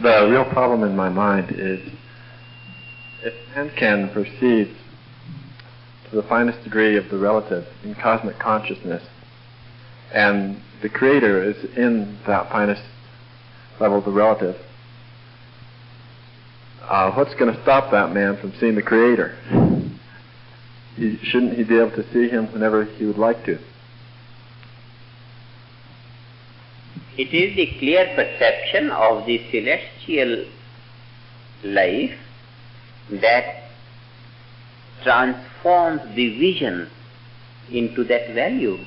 the real problem in my mind is if man can proceed to the finest degree of the relative in cosmic consciousness, and the Creator is in that finest level of the relative, what's going to stop that man from seeing the Creator? Shouldn't he be able to see Him whenever he would like to? It is the clear perception of the celestial life that transforms the vision into that value.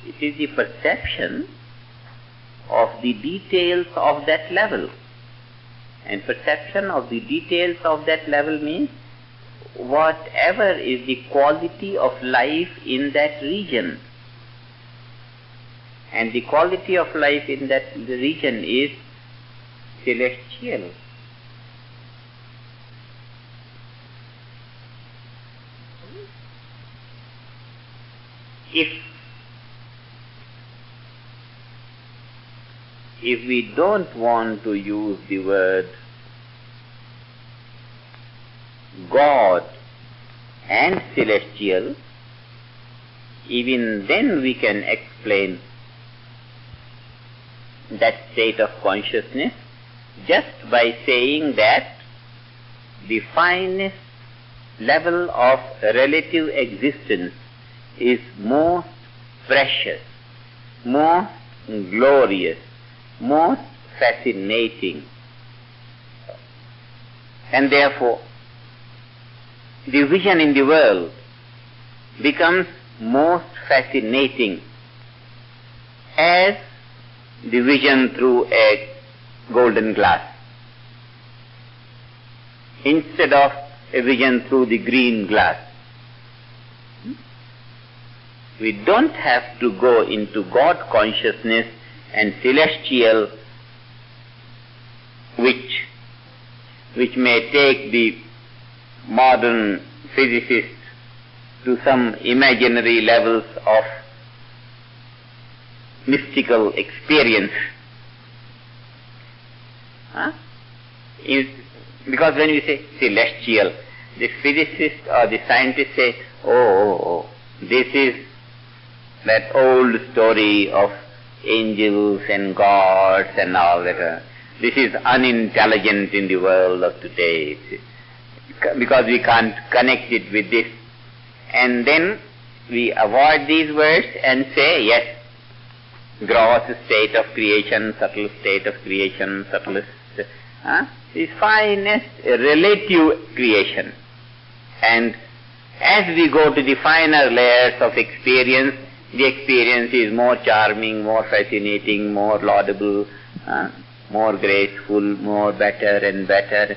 It is the perception of the details of that level. And perception of the details of that level means whatever is the quality of life in that region. And the quality of life in that region is celestial. If we don't want to use the word God and celestial, even then we can explain that state of consciousness just by saying that the finest level of relative existence is most precious, most glorious, most fascinating. And therefore, the vision in the world becomes most fascinating as the vision through a golden glass, instead of a vision through the green glass. We don't have to go into God consciousness and celestial, which may take the modern physicist to some imaginary levels of mystical experience. Because when we say celestial, the physicist or the scientist say, oh, this is that old story of angels and gods and all that. This is unintelligent in the world of today, because we can't connect it with this. And then we avoid these words and say, yes, gross state of creation, subtle state of creation, subtlest, the finest relative creation. And as we go to the finer layers of experience, the experience is more charming, more fascinating, more laudable, more graceful, more better and better.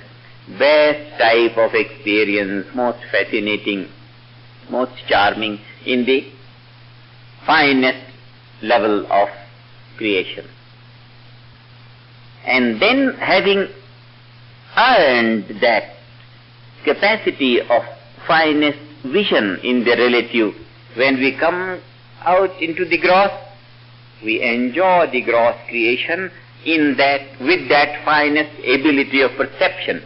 Best type of experience, most fascinating, most charming in the finest level of creation. And then, having earned that capacity of finest vision in the relative, when we come out into the gross, we enjoy the gross creation in that, with that finest ability of perception.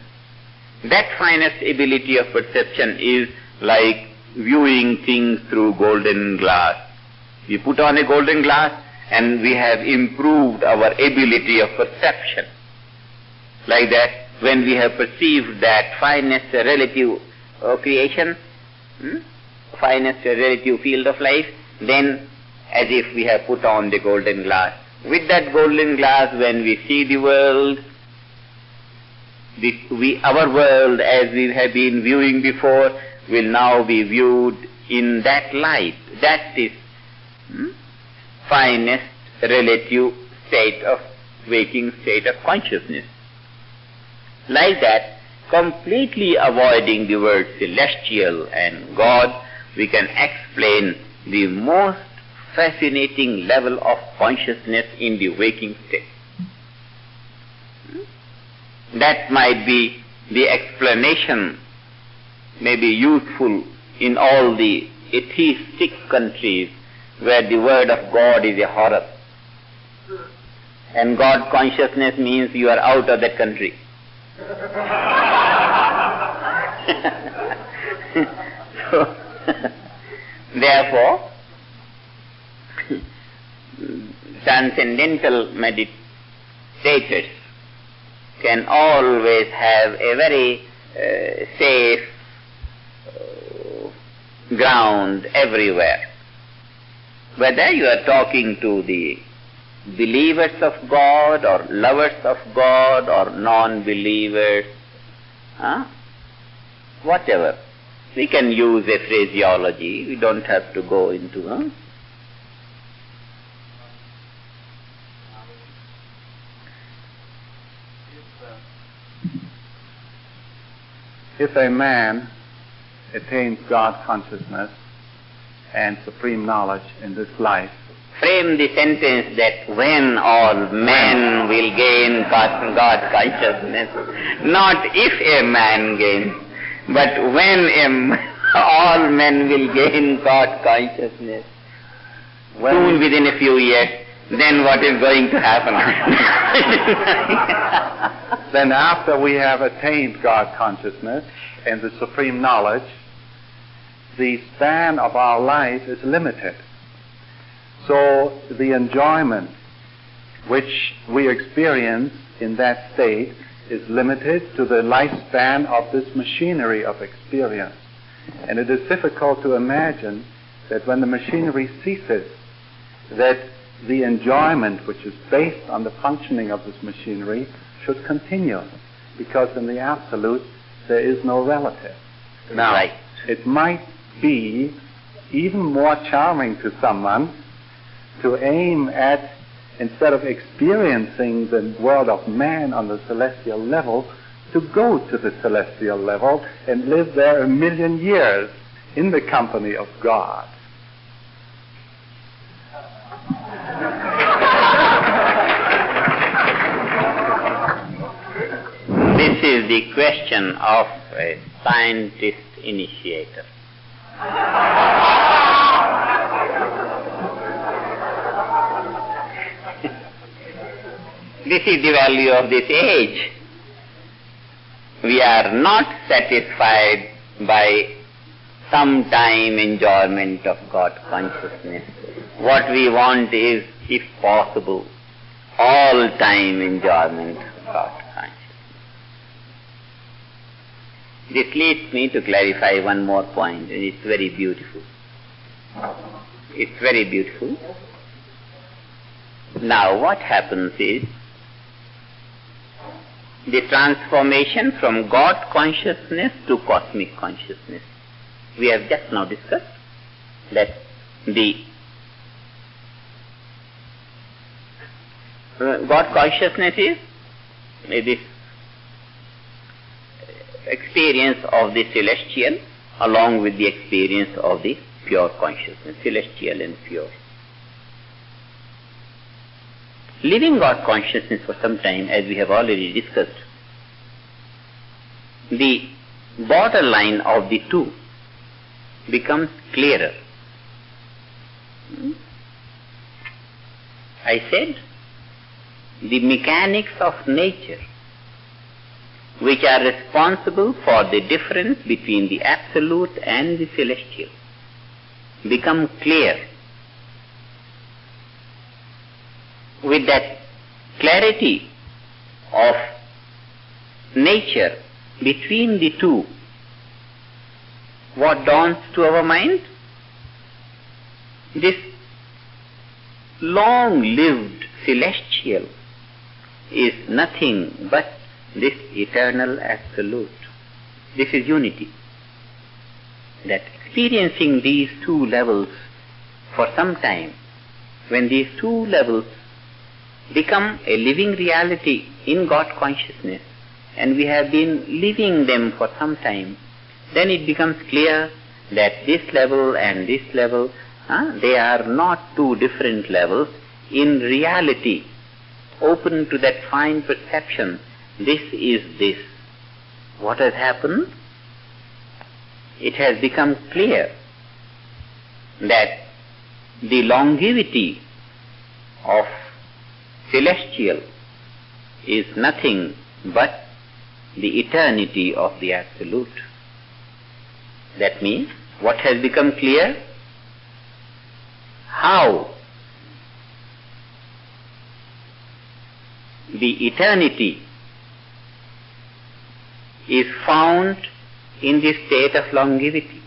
That finest ability of perception is like viewing things through golden glass. We put on a golden glass and we have improved our ability of perception. Like that, when we have perceived that finest relative creation, finest relative field of life, then as if we have put on the golden glass. With that golden glass, when we see the world, our world as we have been viewing before will now be viewed in that light. That is finest relative state of waking state of consciousness. Like that, completely avoiding the word celestial and God, we can explain the most fascinating level of consciousness in the waking state. That might be the explanation, may be useful in all the atheistic countries where the word of God is a horror. And God consciousness means you are out of that country. So, therefore, transcendental meditators can always have a very safe ground everywhere. Whether you are talking to the believers of God or lovers of God or non-believers, whatever. We can use a phraseology. We don't have to go into... If a man attains God consciousness and supreme knowledge in this life, frame the sentence that when all men will gain God consciousness, not if a man gains, but when all men will gain God consciousness. Soon, within a few years, then what is going to happen? Then after we have attained God consciousness and the supreme knowledge, the span of our life is limited. So the enjoyment which we experience in that state is limited to the lifespan of this machinery of experience. And it is difficult to imagine that when the machinery ceases, that the enjoyment which is based on the functioning of this machinery should continue, because in the absolute there is no relative. Now, right. It might be even more charming to someone to aim at, instead of experiencing the world of man on the celestial level, to go to the celestial level and live there 1,000,000 years in the company of God. This is the question of a scientist initiator. This is the value of this age. We are not satisfied by sometime enjoyment of God consciousness. What we want is, if possible, all-time enjoyment of God consciousness. This leads me to clarify one more point, and it's very beautiful. It's very beautiful. Now, what happens is, the transformation from God consciousness to cosmic consciousness. We have just now discussed that the God consciousness is this experience of the celestial along with the experience of the pure consciousness, celestial and pure. Living God consciousness for some time, as we have already discussed, the borderline of the two becomes clearer. I said, the mechanics of nature, which are responsible for the difference between the absolute and the celestial, become clear. With that clarity of nature between the two, what dawns to our mind? This long-lived celestial is nothing but this eternal absolute. This is unity. That experiencing these two levels for some time, when these two levels become a living reality in God consciousness, and we have been living them for some time, then it becomes clear that this level and this level, they are not two different levels. In reality, open to that fine perception, this is this. What has happened? It has become clear that the longevity of celestial is nothing but the eternity of the Absolute. That means, what has become clear? How the eternity is found in the state of longevity,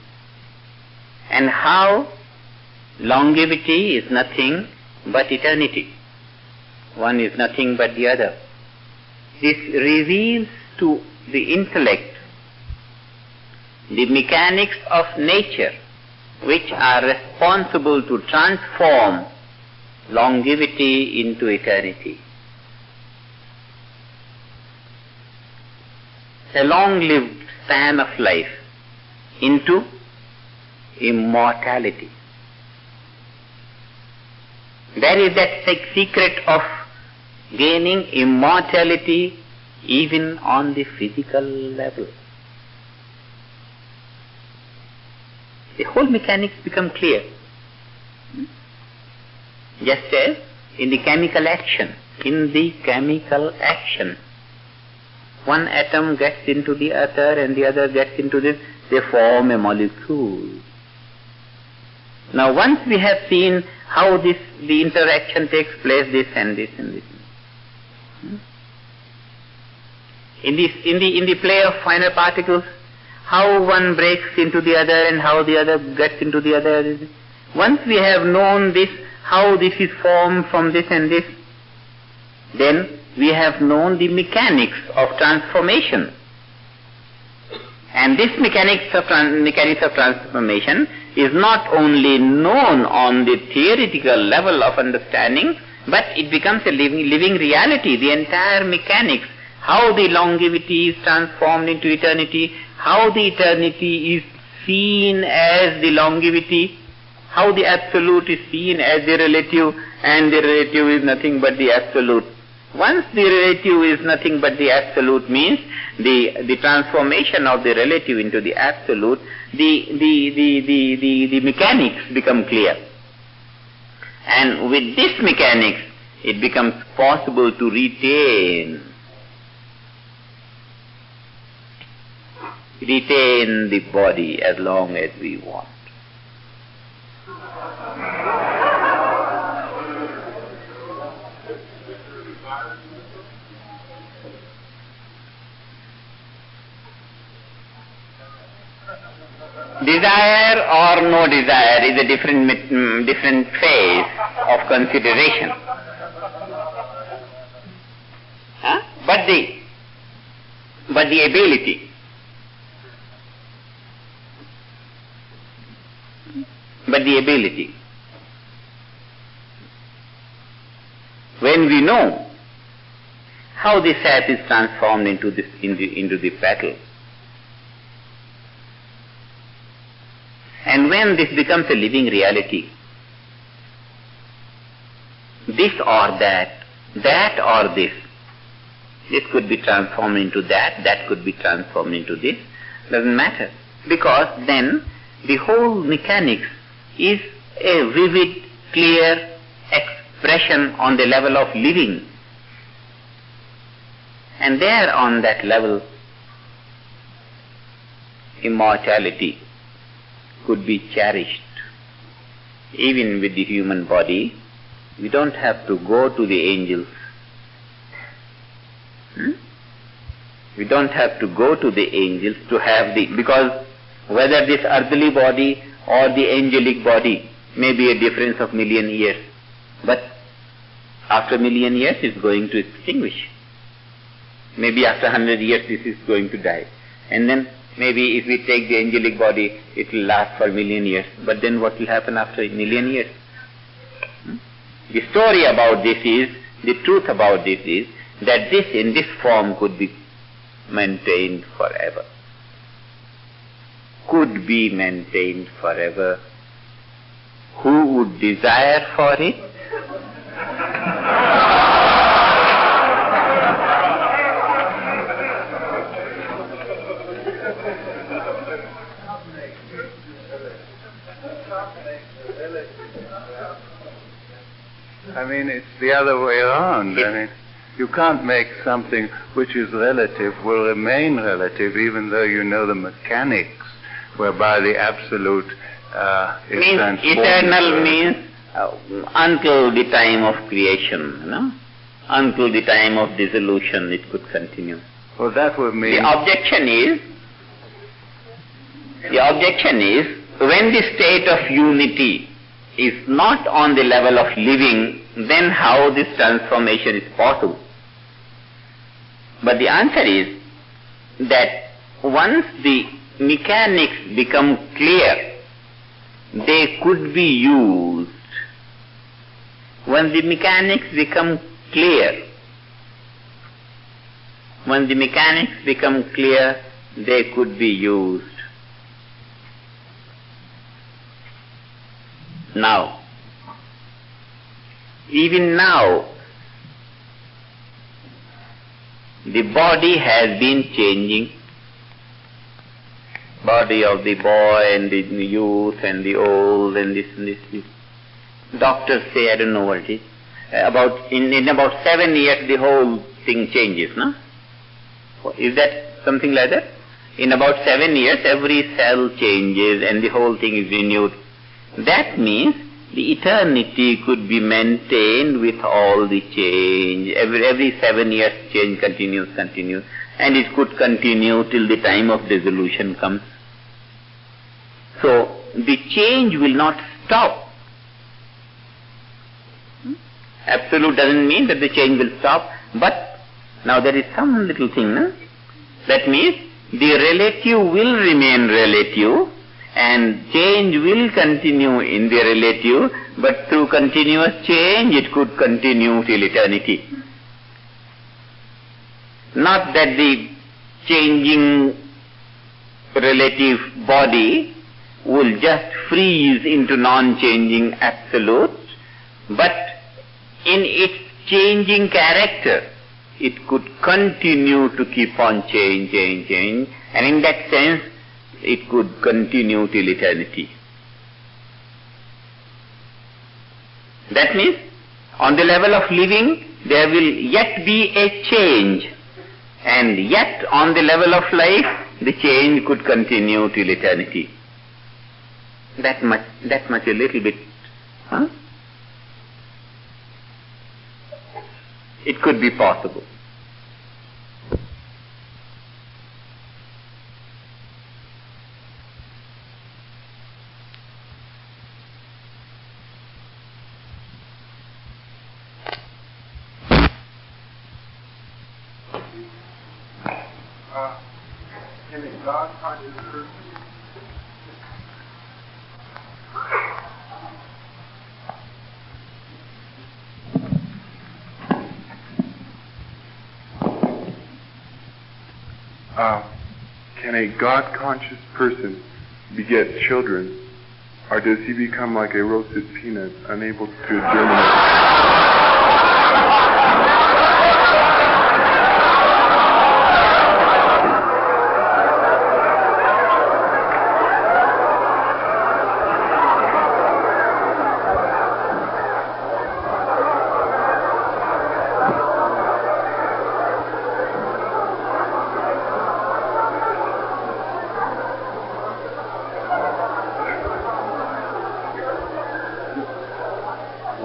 and how longevity is nothing but eternity. One is nothing but the other. This reveals to the intellect the mechanics of nature which are responsible to transform longevity into eternity. A long-lived span of life into immortality. There is that secret of gaining immortality even on the physical level. The whole mechanics become clear. Just as in the chemical action. One atom gets into the other and the other gets into this, they form a molecule. Now once we have seen how the interaction takes place, this and this and this. In the play of finer particles, how one breaks into the other and how the other gets into the other. Once we have known this, how this is formed from this and this, then we have known the mechanics of transformation. And this mechanics of transformation is not only known on the theoretical level of understanding, but it becomes a living reality. The entire mechanics, how the longevity is transformed into eternity, how the eternity is seen as the longevity, how the Absolute is seen as the relative, and the relative is nothing but the Absolute. Once the relative is nothing but the Absolute means the transformation of the relative into the Absolute, the mechanics become clear. And with this mechanics, it becomes possible to retain the body as long as we want. Desire or no desire is a different phase of consideration. But the ability. When we know how the sap is transformed into the petal, and when this becomes a living reality, this or that or this could be transformed into that could be transformed into this, doesn't matter. Because then the whole mechanics is a vivid, clear expression on the level of living. And there on that level, immortality could be cherished. Even with the human body, we don't have to go to the angels. We don't have to go to the angels to have because whether this earthly body or the angelic body may be a difference of million years, but after million years it's going to extinguish. Maybe after 100 years this is going to die. And then maybe if we take the angelic body, it will last for million years. But then what will happen after a million years? The story about this is, the truth about this is, that this in this form could be maintained forever. Could be maintained forever. Who would desire for it? I mean, it's the other way around. I mean, you can't make something which is relative will remain relative even though you know the mechanics whereby the absolute is means transformed. eternal means until the time of creation, until the time of dissolution it could continue. Well, that would mean... The objection is when the state of unity is not on the level of living, then how this transformation is possible? But the answer is that once the mechanics become clear, they could be used. When the mechanics become clear, they could be used. Now, even now, the body has been changing. Body of the boy and the youth and the old and this and this. Doctors say, I don't know what it is, in about 7 years the whole thing changes, no? Is that something like that? In about 7 years every cell changes and the whole thing is renewed. That means the eternity could be maintained with all the change. Every 7 years change continues, and it could continue till the time of dissolution comes. So the change will not stop. Absolute doesn't mean that the change will stop, but now there is some little thing, no? That means the relative will remain relative and change will continue in the relative, but through continuous change it could continue till eternity. Not that the changing relative body will just freeze into non-changing absolute, but in its changing character it could continue to keep on change, and in that sense it could continue till eternity. That means, on the level of living, there will yet be a change, and yet on the level of life, the change could continue till eternity. That much a little bit, it could be possible. Can a God-conscious person can a God-conscious person beget children, or does he become like a roasted peanut, unable to germinate?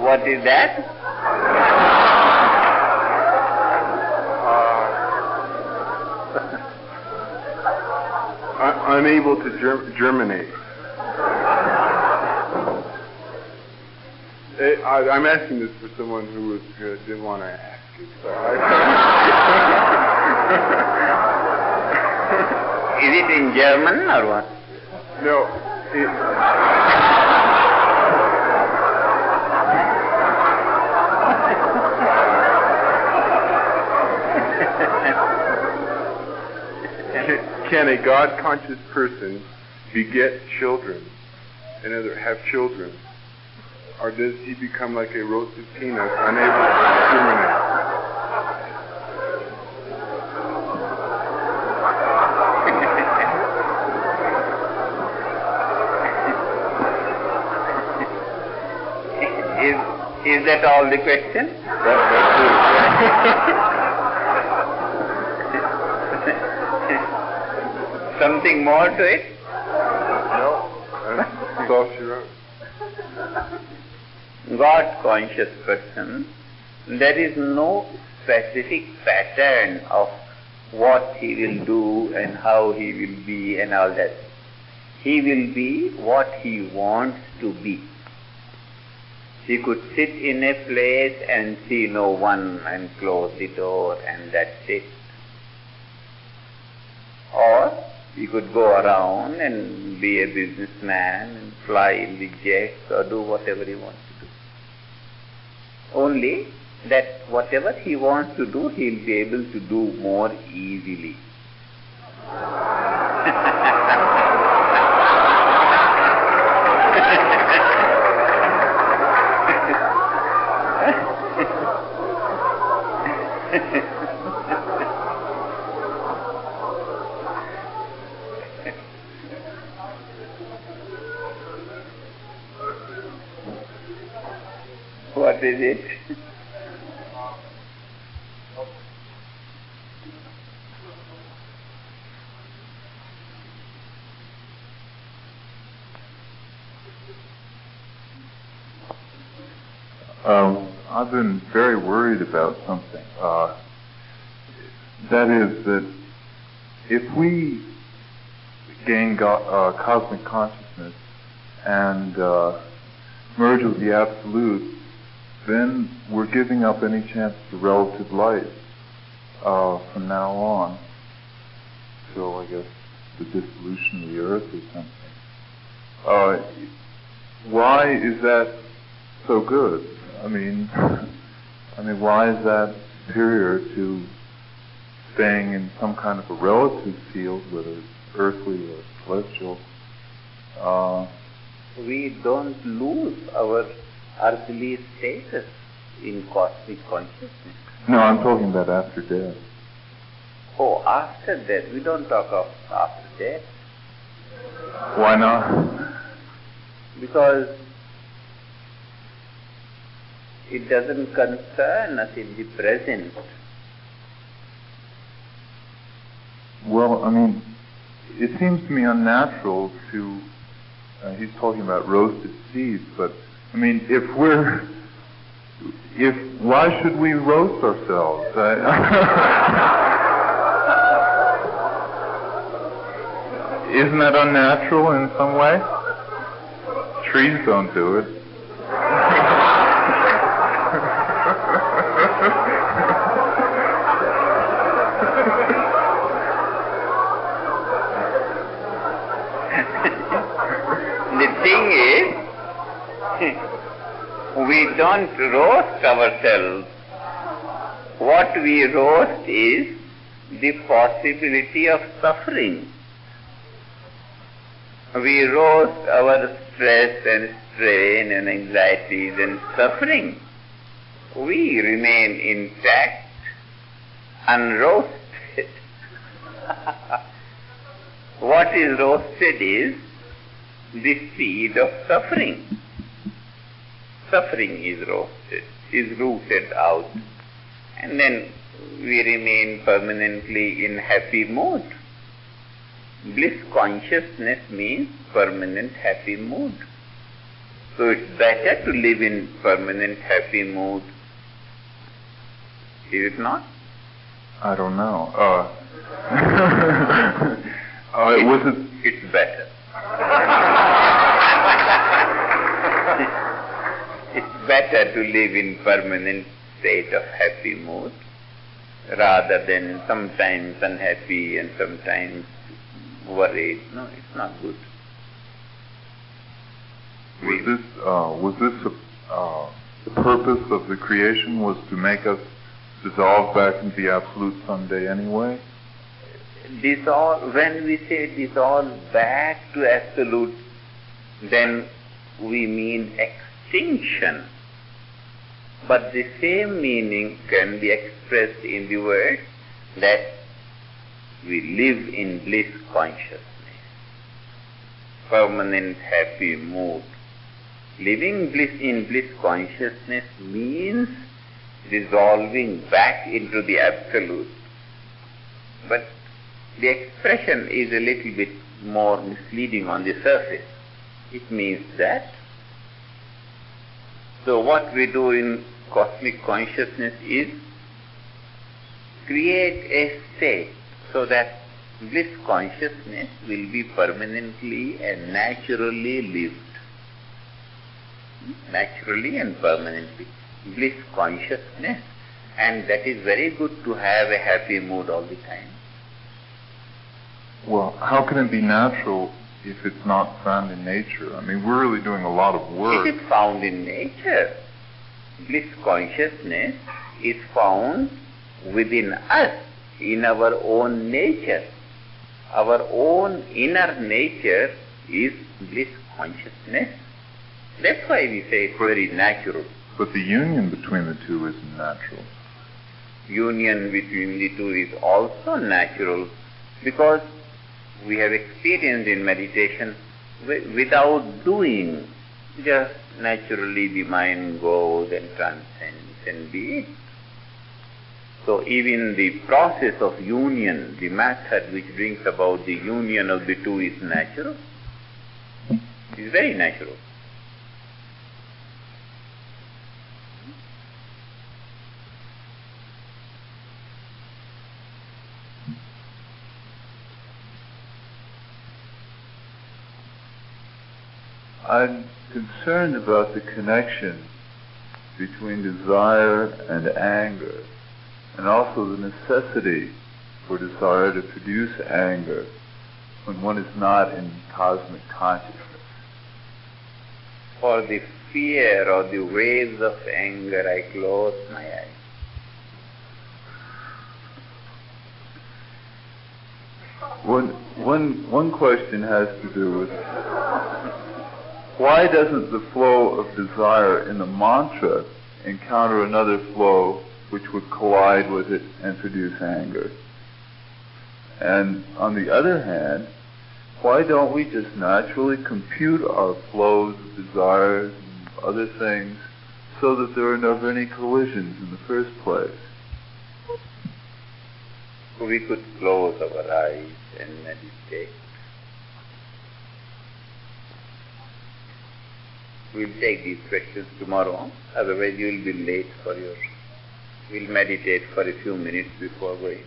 What is that? Unable to germinate. I'm asking this for someone who didn't want to ask it. So Is it in German or what? No. Can a God-conscious person beget children and have children, or does he become like a roasted peanut, unable to germinate? Is that all the question? Something more to it? No, that's all she wrote. God conscious person, there is no specific pattern of what he will do and how he will be and all that. He will be what he wants to be. He could sit in a place and see no one and close the door and that's it. Or he could go around and be a businessman and fly in the jets or do whatever he wants to do. Only that whatever he wants to do, he'll be able to do more easily. What is it? I've been very worried about something. That is that if we gain cosmic consciousness and merge with the Absolute, then we're giving up any chance for relative life from now on. So I guess the dissolution of the earth or something. Why is that so good? I mean, why is that superior to staying in some kind of a relative field, whether it's earthly or celestial? We don't lose our earthly status in cosmic consciousness. No, I'm talking about after death. Oh, after death. We don't talk of after death. Why not? Because it doesn't concern us in the present. Well, it seems to me unnatural to, he's talking about roasted seeds, but, why should we roast ourselves? Isn't that unnatural in some way? Trees don't do it. The thing is, we don't roast ourselves. What we roast is the possibility of suffering. We roast our stress and strain and anxieties and suffering. We remain intact, unroasted. What is roasted is the seed of suffering. Suffering is roasted, is rooted out, and then we remain permanently in happy mood. Bliss consciousness means permanent happy mood. So it's better to live in permanent happy mood. Is it not? I don't know. It's better. It's better to live in permanent state of happy mood rather than sometimes unhappy and sometimes worried. No, it's not good. Was this the purpose of the creation, was to make us dissolve back into the Absolute someday anyway? Dissolve, when we say dissolve back to Absolute, then we mean extinction. But the same meaning can be expressed in the word that we live in bliss consciousness, permanent happy mood. Living in bliss consciousness means dissolving back into the absolute. But the expression is a little bit more misleading on the surface. It means that, so what we do in cosmic consciousness is create a state so that bliss consciousness will be permanently and naturally lived. Naturally and permanently. Bliss consciousness, and that is very good to have a happy mood all the time. Well, how can it be natural if it's not found in nature? I mean, we're really doing a lot of work. It is found in nature. Bliss consciousness is found within us, in our own nature. Our own inner nature is bliss consciousness. That's why we say it's very natural. But the union between the two isn't natural. Union between the two is also natural, because we have experienced in meditation without doing, just naturally the mind goes and transcends and be it. So even the process of union, the method which brings about the union of the two is natural. It is very natural. I'm concerned about the connection between desire and anger, and also the necessity for desire to produce anger when one is not in cosmic consciousness. For the fear or the waves of anger, I close my eyes. One question has to do with why doesn't the flow of desire in the mantra encounter another flow which would collide with it and produce anger? And on the other hand, why don't we just naturally compute our flows of desires and other things so that there are never any collisions in the first place? We could close our eyes and meditate. We'll take these questions tomorrow, otherwise you will be late for your... We'll meditate for a few minutes before going.